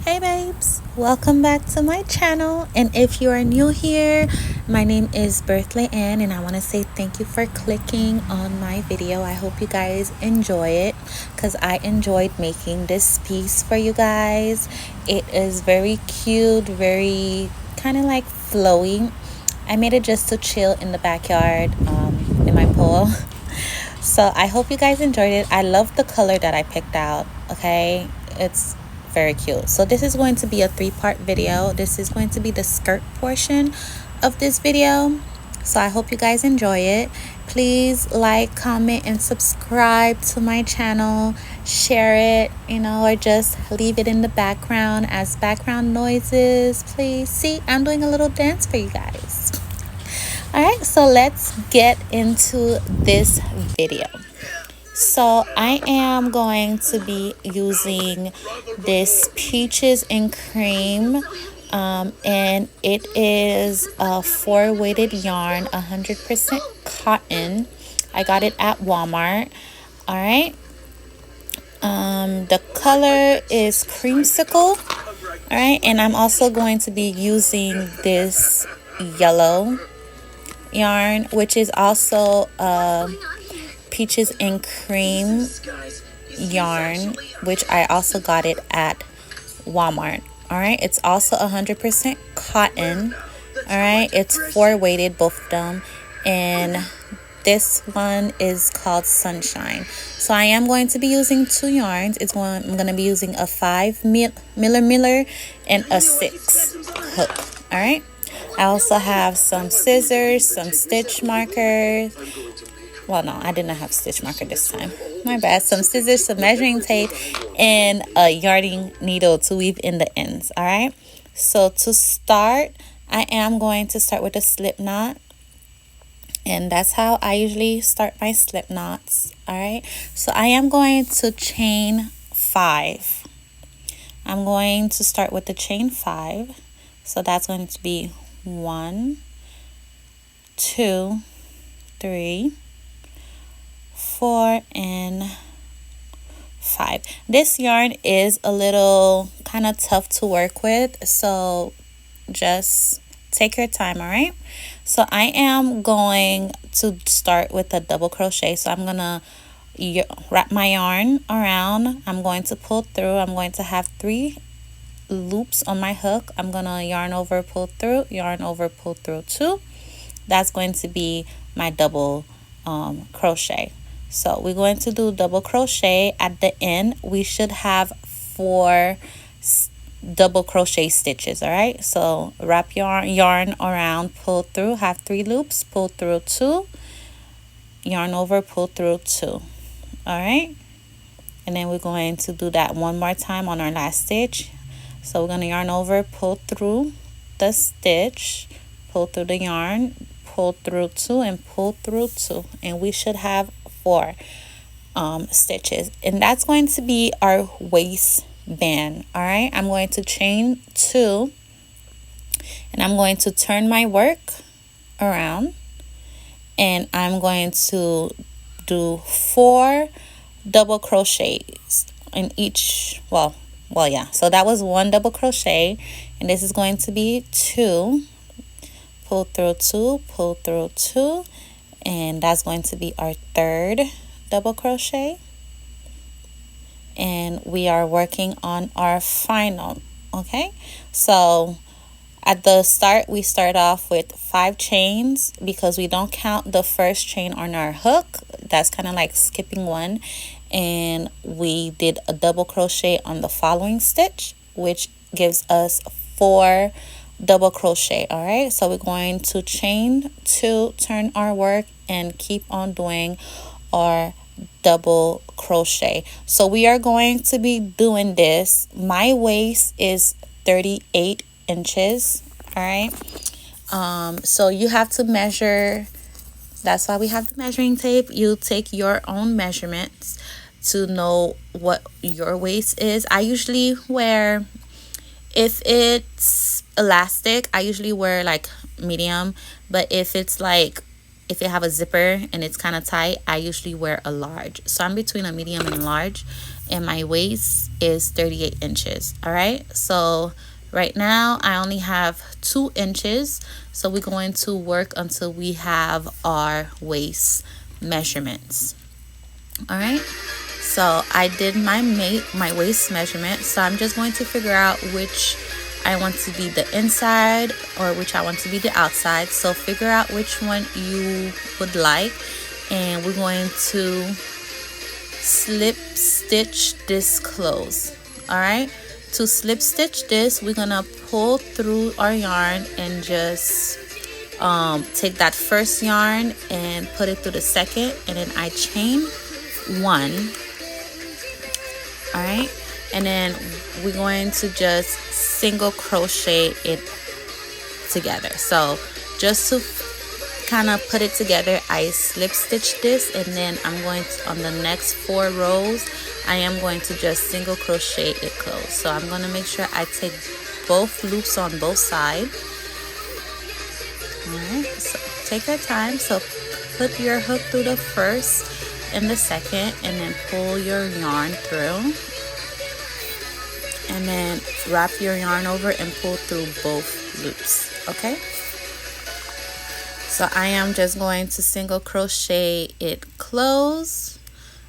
Hey babes, welcome back to my channel, and if you are new here, my name is Birthday Ann and I want to say thank you for clicking on my video. I hope you guys enjoy it because I enjoyed making this piece for you guys. It is very cute, very kind of like flowy. I made it just to chill in the backyard in my pool. So I hope you guys enjoyed it. I love the color that I picked out. Okay, it's very cute. So this is going to be a three-part video. This is going to be the skirt portion of this video, so I hope you guys enjoy it. Please like, comment, and subscribe to my channel. Share it, or just leave it in the background as background noises, please. See, I'm doing a little dance for you guys. All right, so let's get into this video. So I am going to be using this peaches and cream, and it is a 4-weighted yarn, 100% cotton. I got it at Walmart. All right. The color is creamsicle. All right, and I'm also going to be using this yellow yarn, which is also peaches and cream yarn, which I also got it at Walmart. All right, it's also 100% cotton. All right, it's 4-weighted, both of them, and this one is called Sunshine. So I am going to be using two yarns. I'm going to be using a 5 miller and a 6 hook. All right, I also have some scissors, some stitch markers. Well, no, I did not have stitch marker this time. My bad. Some scissors, some measuring tape, and a yarning needle to weave in the ends. All right. So to start, I am going to start with a slip knot. And that's how I usually start my slip knots. All right. So I am going to chain 5. I'm going to start with the chain 5. So that's going to be 1, 2, 3, 4, and 5. This yarn is a little kind of tough to work with, so just take your time. All right, so I am going to start with a double crochet. So I'm gonna wrap my yarn around. I'm going to pull through. I'm going to have 3 loops on my hook. I'm gonna yarn over, pull through, yarn over, pull through 2. That's going to be my double crochet. So we're going to do double crochet at the end. We should have 4 double crochet stitches. All right, so wrap yarn around, pull through, have 3 loops, pull through 2, yarn over, pull through 2. All right, and then we're going to do that one more time on our last stitch. So we're going to yarn over, pull through the stitch, pull through the yarn, pull through 2, and pull through 2, and we should have 4 stitches, and that's going to be our waistband. All right, I'm going to chain 2, and I'm going to turn my work around, and I'm going to do 4 double crochets in each. Well, yeah, so that was 1 double crochet, and this is going to be 2, pull through 2, pull through 2, and that's going to be our 3rd double crochet, and we are working on our final. Okay, so at the start we start off with 5 chains because we don't count the first chain on our hook. That's kind of like skipping 1, and we did a double crochet on the following stitch, which gives us 4 double crochet. All right, so we're going to chain 2, turn our work, and keep on doing our double crochet. So we are going to be doing this. My waist is 38 inches. All right, so you have to measure. That's why we have the measuring tape. You take your own measurements to know what your waist is. I usually wear, if it's elastic, I usually wear like medium, but if it's like, if you have a zipper and it's kind of tight, I usually wear a large. So I'm between a medium and large, and my waist is 38 inches. All right, so right now I only have 2 inches, so we're going to work until we have our waist measurements. All right, so I did my waist measurement, so I'm just going to figure out which I want to be the inside or which I want to be the outside. So figure out which one you would like, and we're going to slip stitch this close. All right, to slip stitch this, we're gonna pull through our yarn and just take that first yarn and put it through the second, and then I chain 1. All right, and then we're going to just single crochet it together. So just to kind of put it together, I slip stitch this, and then I'm going to, on the next 4 rows, I am going to just single crochet it close. So I'm going to make sure I take both loops on both sides. All right, so take your time. So put your hook through the first and the second, and then pull your yarn through, and then wrap your yarn over and pull through both loops. Okay, so I am just going to single crochet it close.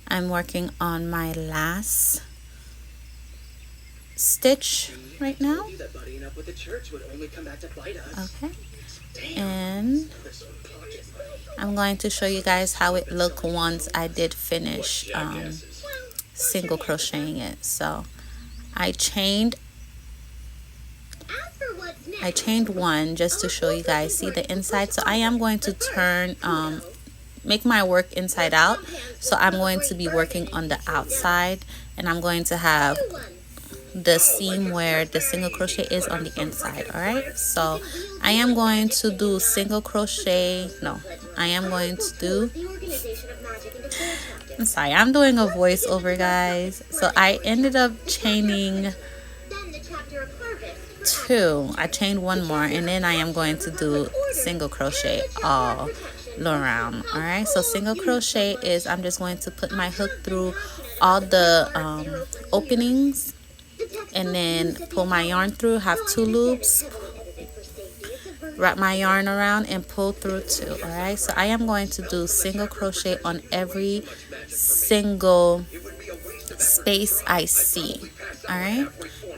I'm working on my last stitch right now. Okay, and I'm going to show you guys how it looked once I did finish single crocheting it. So I chained 1 just to show you guys. See the inside? So I am going to turn make my work inside out. So I'm going to be working on the outside, and I'm going to have the seam where the single crochet is on the inside. All right, so I am going to do single crochet. No, I am going to do, I'm sorry, I'm doing a voiceover, guys. So I ended up chaining 2. I chained 1 more, and then I am going to do single crochet all around. All right, so single crochet is, I'm just going to put my hook through all the openings, and then pull my yarn through, have 2 loops, wrap my yarn around and pull through 2. All right, so I am going to do single crochet on every single space I see. All right,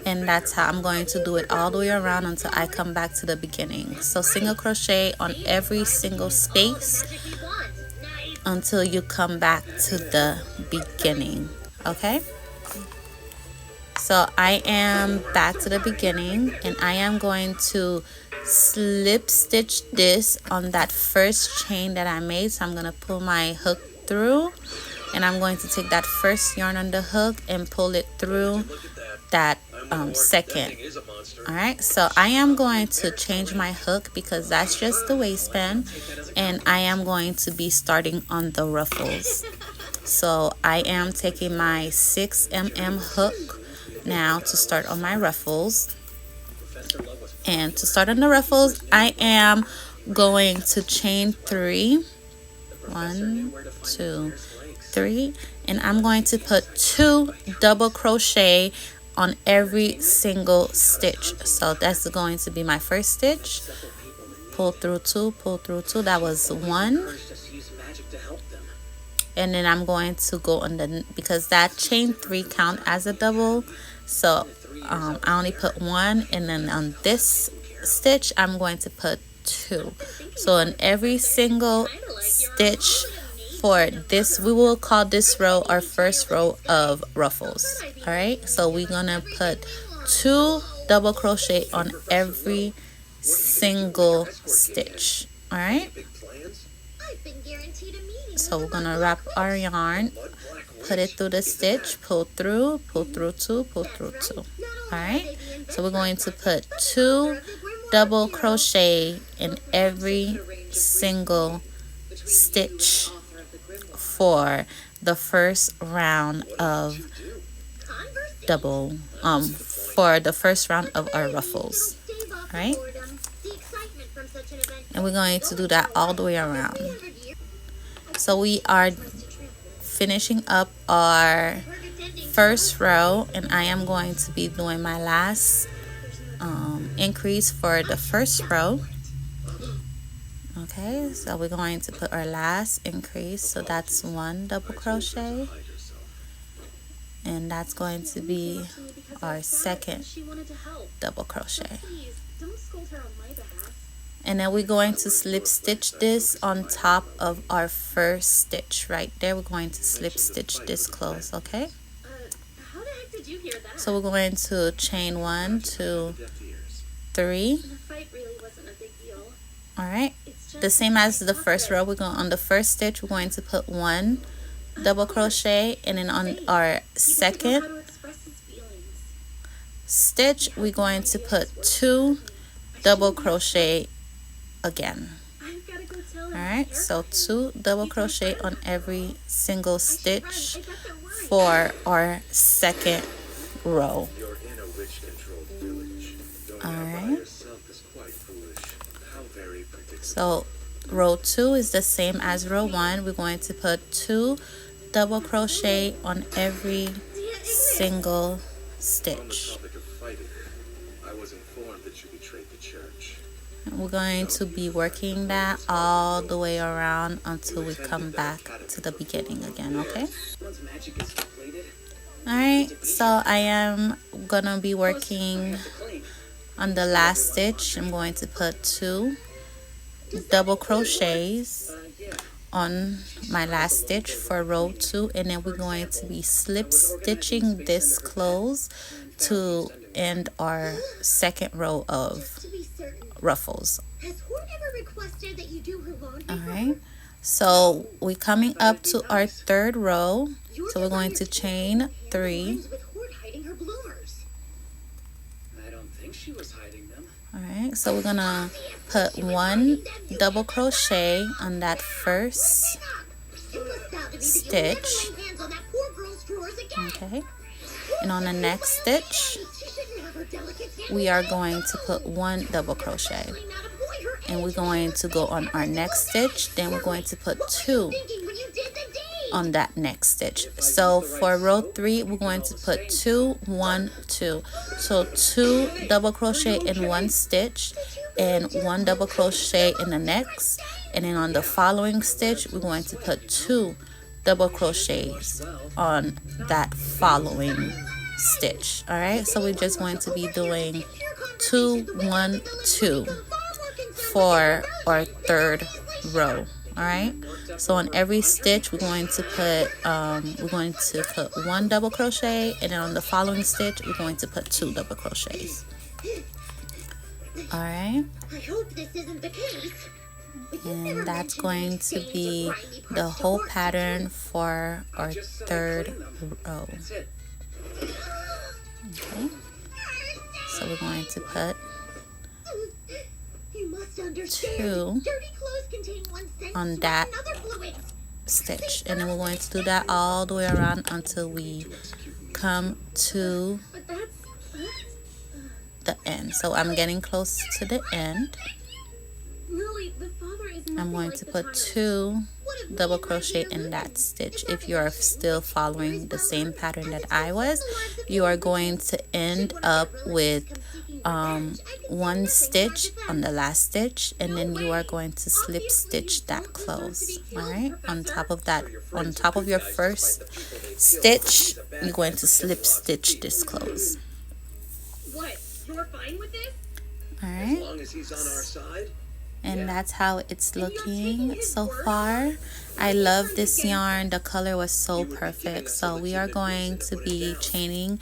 and that's how I'm going to do it all the way around until I come back to the beginning. So single crochet on every single space until you come back to the beginning. Okay, so I am back to the beginning, and I am going to slip stitch this on that first chain that I made. So I'm going to pull my hook through, and I'm going to take that first yarn on the hook and pull it through that second. All right, so I am going to change my hook because that's just the waistband, and I am going to be starting on the ruffles. So I am taking my 6mm hook now to start on my ruffles. And to start on the ruffles, I am going to chain 3. 1, 2, 3, and I'm going to put 2 double crochet on every single stitch. So that's going to be my first stitch. Pull through 2, pull through 2. That was 1. And then I'm going to go on the, because that chain 3 count as a double, so I only put 1, and then on this stitch I'm going to put 2. So in every single stitch for this, we will call this row our first row of ruffles. All right, so we're gonna put 2 double crochet on every single stitch. All right, so we're gonna wrap our yarn, put it through the stitch, pull through 2, pull through 2. All right, so we're going to put 2 double crochet in every single stitch for the first round of for the first round of our ruffles. All right, and we're going to do that all the way around. So we are finishing up our first row, and I am going to be doing my last increase for the first row. Okay, so we're going to put our last increase, so that's 1 double crochet, and that's going to be our second double crochet. And then we're going to slip stitch this on top of our first stitch right there. We're going to slip stitch this close, okay? So we're going to chain 1, 2, 3. All right, the same as the first row. We're going on the first stitch, we're going to put 1 double crochet, and then on our second stitch we're going to put 2 double crochet again. All right, so 2 double crochet on every single stitch for our second row. All right, so row 2 is the same as row 1. We're going to put 2 double crochet on every single stitch. We're going to be working that all the way around until we come back to the beginning again, okay? Alright, so I am gonna be working on the last stitch. I'm going to put 2 double crochets on my last stitch for row 2, and then we're going to be slip stitching this close to end our second row of ruffles. All right, so we're coming up to our third row, so we're going to chain 3. All right, so we're gonna put 1 double crochet on that first stitch, okay, and on the next stitch we are going to put 1 double crochet, and we're going to go on our next stitch, then we're going to put 2 on that next stitch. So for row 3 we're going to put 2, 1, 2, so 2 double crochet in one stitch and 1 double crochet in the next, and then on the following stitch we're going to put 2 double crochets on that following stitch. All right, so we're just going to be doing 2, 1, 2 for our third row. All right, so on every stitch we're going to put 1 double crochet, and then on the following stitch we're going to put 2 double crochets. All right, and that's going to be the whole pattern for our third row. Okay, so we're going to put 2 on that stitch, and then we're going to do that all the way around until we come to the end. So I'm getting close to the end. I'm going to put 2 double crochet in that stitch. If you are still following the same pattern that I was, you are going to end up with 1 stitch on the last stitch, and then you are going to slip stitch that close. All right, on top of that, on top of your first stitch you're going to slip stitch this close. All right, and that's how it's looking so far. I love this yarn. The color was so perfect. So we are going to be chaining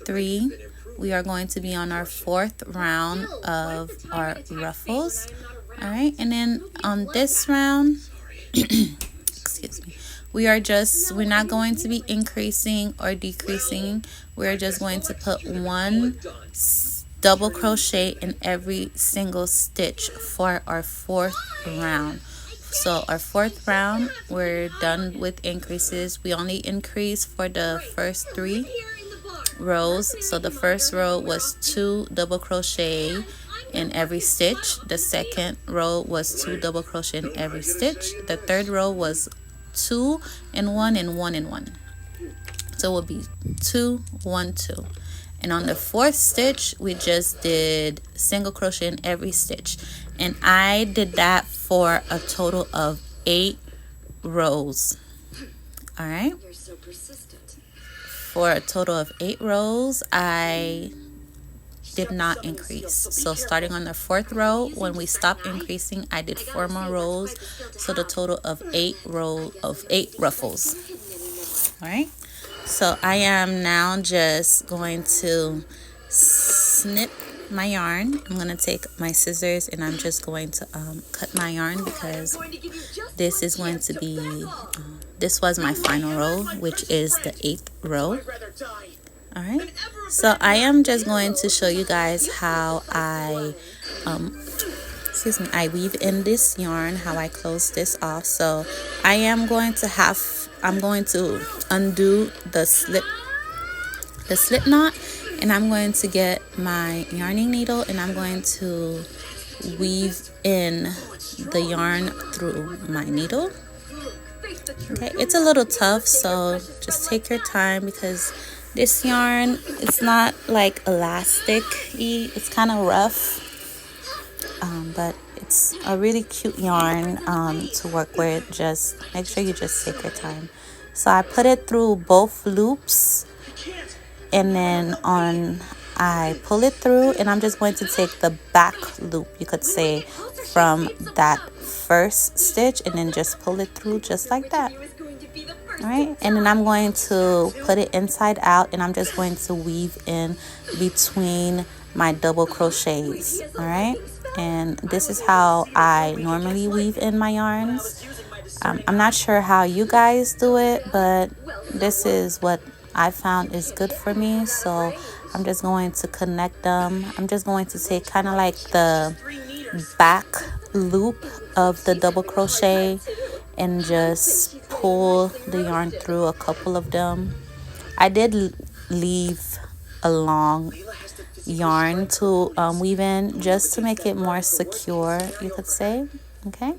3. We are going to be on our 4th round of our ruffles. All right, and then on this round excuse me, we're not going to be increasing or decreasing. We're just going to put 1 double crochet in every single stitch for our 4th round. So our 4th round, we're done with increases. We only increase for the first 3 rows. So the first row was 2 double crochet in every stitch. The second row was 2 double crochet in every stitch. The third row was 2 and 1 and 1 and 1. So it will be 2 1 2. And on the 4th stitch we just did single crochet in every stitch, and I did that for a total of 8 rows. All right, for a total of 8 rows I did not increase. So starting on the 4th row, when we stopped increasing, I did 4 more rows, so the total of 8 ruffles. All right, so I am now just going to snip my yarn. I'm going to take my scissors and I'm just going to cut my yarn, because this is going to be this was my final row, which is the 8th row. All right, so I am just going to show you guys how I I weave in this yarn, how I close this off. So I'm going to undo the slip knot, and I'm going to get my yarning needle and I'm going to weave in the yarn through my needle. Okay, it's a little tough, so just take your time, because this yarn, it's not like elastic-y, it's kind of rough, but it's a really cute yarn to work with. Just make sure you just take your time. So I put it through both loops, and then I pull it through, and I'm just going to take the back loop, you could say, from that first stitch, and then just pull it through just like that. All right, and then I'm going to put it inside out, and I'm just going to weave in between my double crochets. All right, and this is how I normally weave in my yarns. I'm not sure how you guys do it, but this is what I found is good for me. So I'm just going to connect them. I'm just going to take kind of like the back loop of the double crochet and just pull the yarn through a couple of them. I did leave a long yarn to weave in, just to make it more secure, you could say. Okay,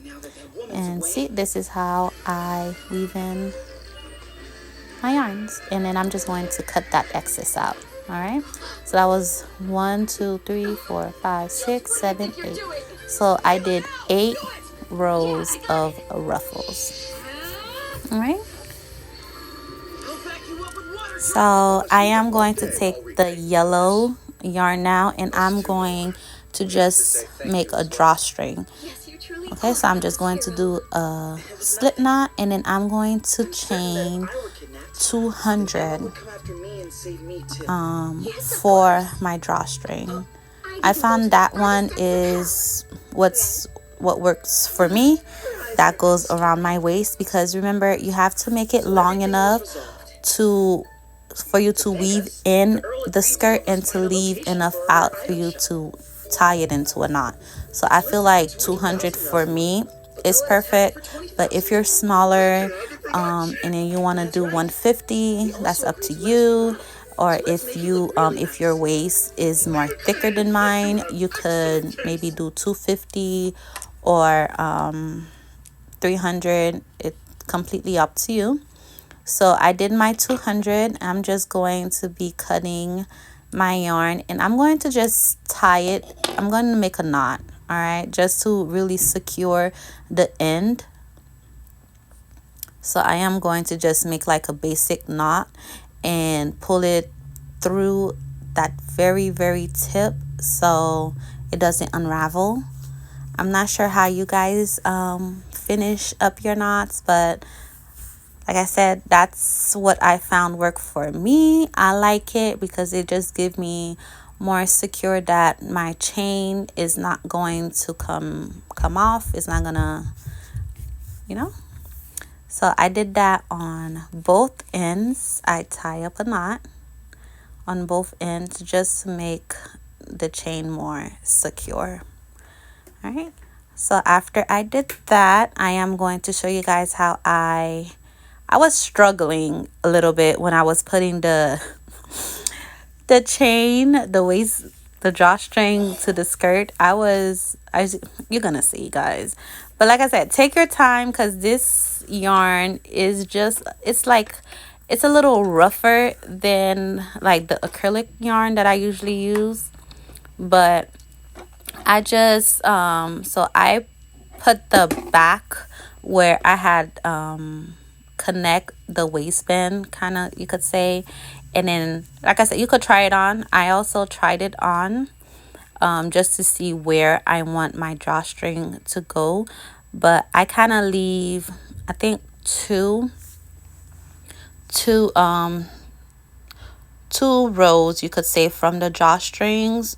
and see, this is how I weave in my yarns, and then I'm just going to cut that excess out. All right, so that was 1 2 3 4 5 6 7 8. So I did 8 rows of ruffles. All right, so I am going to take the yellow yarn now, and I'm going to just make a drawstring. Okay, so I'm just going to do a slip knot, and then I'm going to chain 200 for my drawstring. I found that one is what works for me. That goes around my waist, because remember, you have to make it long enough for you to weave in the skirt and to leave enough out for you to tie it into a knot. So I feel like 200 for me is perfect, but if you're smaller and then you want to do 150, that's up to you. Or if your waist is more thicker than mine, you could maybe do 250 or 300. It's completely up to you. So I did my 200. I'm just going to be cutting my yarn, and I'm going to just tie it. I'm going to make a knot, all right, just to really secure the end. So I am going to just make like a basic knot and pull it through that very, very tip so it doesn't unravel. I'm not sure how you guys finish up your knots, but like I said, that's what I found worked for me. I like it because it just gives me more secure that my chain is not going to come off. It's not gonna, So I did that on both ends. I tie up a knot on both ends just to make the chain more secure. All right. So after I did that, I am going to show you guys how I was struggling a little bit when I was putting the chain, the drawstring to the skirt. You're gonna see, guys. But like I said, take your time, because this yarn is it's like it's a little rougher than like the acrylic yarn that I usually use. But I just so I put the back where I had connect the waistband, kind of, you could say. And then, like I said, you could try it on. I also tried it on just to see where I want my drawstring to go. But I kind of leave, I think, two rows, you could say, from the drawstrings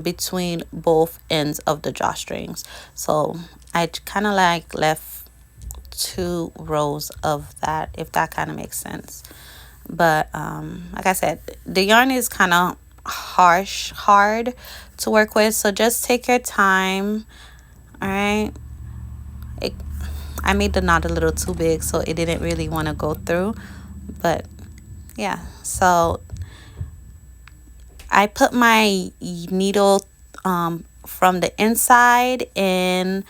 between both ends of the drawstrings. So I kind of like left 2 rows of that, if that kind of makes sense. But like I said, the yarn is kind of hard to work with, so just take your time. All right, I made the knot a little too big, so it didn't really want to go through. But yeah, so I put my needle from the inside, and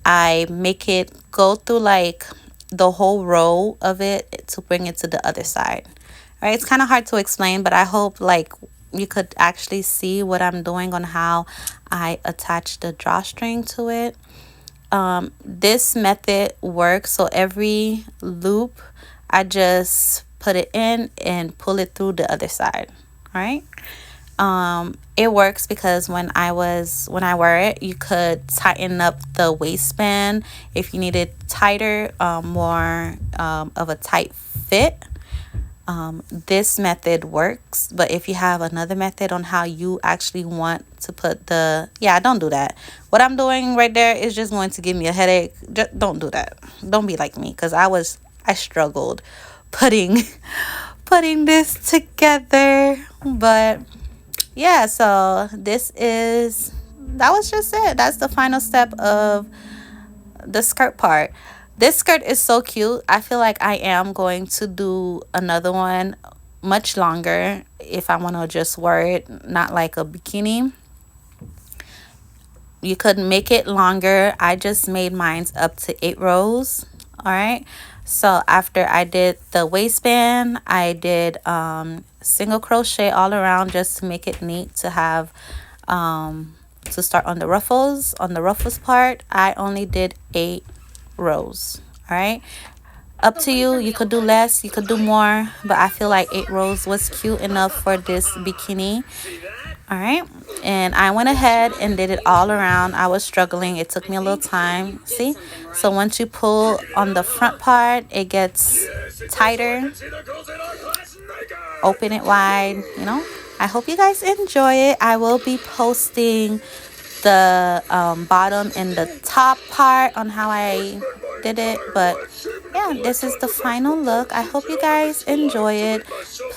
I make it go through like the whole row of it to bring it to the other side. All right, it's kind of hard to explain, but I hope like you could actually see what I'm doing on how I attach the drawstring to it. This method works, so every loop I just put it in and pull it through the other side. All right. It works because when I wear it, you could tighten up the waistband if you need it tighter, more of a tight fit. This method works, but if you have another method on how you actually want to put the, yeah, don't do that. What I'm doing right there is just going to give me a headache. Just don't do that. Don't be like me, because I struggled putting this together. But yeah, so that was just it. That's the final step of the skirt part. This skirt is so cute. I feel like I am going to do another one much longer if I want to just wear it, not like a bikini. You could make it longer. I just made mine up to 8 rows. All right. So after I did the waistband, I did single crochet all around just to make it neat to have to start on the ruffles. On the ruffles part, I only did 8 rows. All right, up to you. You could do less, you could do more, but I feel like 8 rows was cute enough for this bikini. All right, and I went ahead and did it all around. I was struggling, it took me a little time. See, so once you pull on the front part, it gets tighter. Open it wide, you know. I hope you guys enjoy it. I will be posting the bottom and the top part on how I did it. But yeah, this is the final look. I hope you guys enjoy it.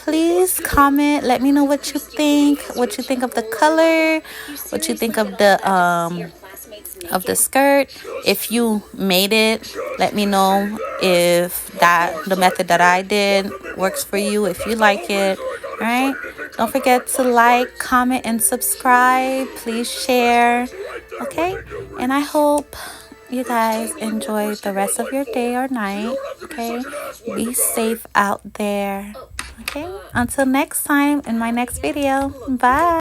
Please comment, let me know what you think of the color, what you think of the skirt. If you made it, let me know if the method that I did works for you, if you like it. All right, don't forget to like, comment, and subscribe. Please share. Okay, and I hope you guys enjoy the rest of your day or night. Okay, be safe out there. Okay, until next time in my next video. Bye.